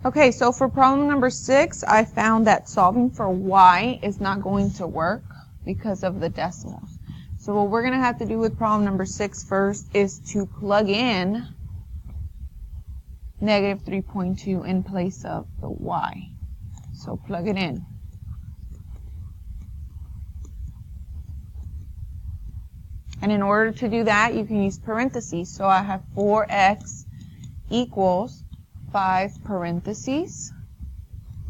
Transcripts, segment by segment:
Okay, so for problem number 6, I found that solving for y is not going to work because of the decimals. So what we're going to have to do with problem number 6 first is to plug in negative 3.2 in place of the y. So plug it in. And in order to do that, you can use parentheses. So I have 4x equals 5 parentheses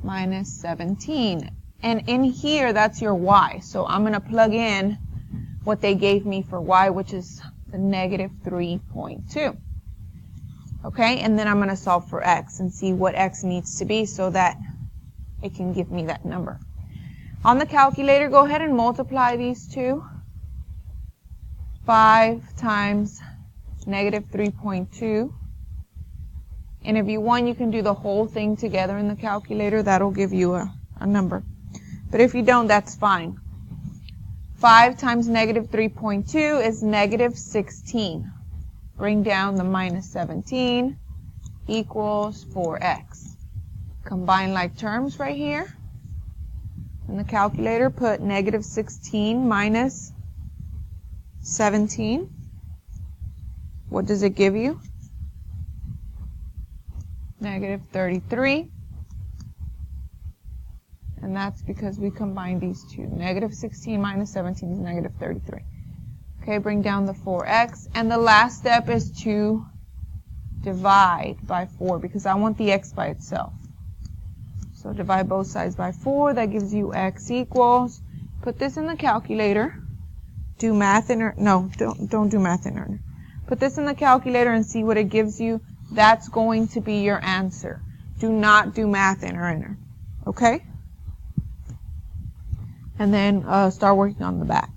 minus 17. And in here, that's your y. So I'm going to plug in what they gave me for y, which is the negative 3.2. Okay, and then I'm going to solve for x and see what x needs to be so that it can give me that number. On the calculator, go ahead and multiply these two. 5 times negative 3.2. And if you want, you can do the whole thing together in the calculator. That'll give you a number. But if you don't, that's fine. 5 times negative 3.2 is negative 16. Bring down the minus 17 equals 4x. Combine like terms right here. In the calculator, put negative 16 minus 17. What does it give you? Negative 33. And that's because we combined these two. Negative 16 minus 17 is negative 33. Okay, bring down the 4x. And the last step is to divide by 4 because I want the x by itself. So divide both sides by 4. That gives you x equals. Put this in the calculator. Do math in no, don't do math in earner. Put this in the calculator and see what it gives you. That's going to be your answer. Do not do math in earner. Okay? And then start working on the back.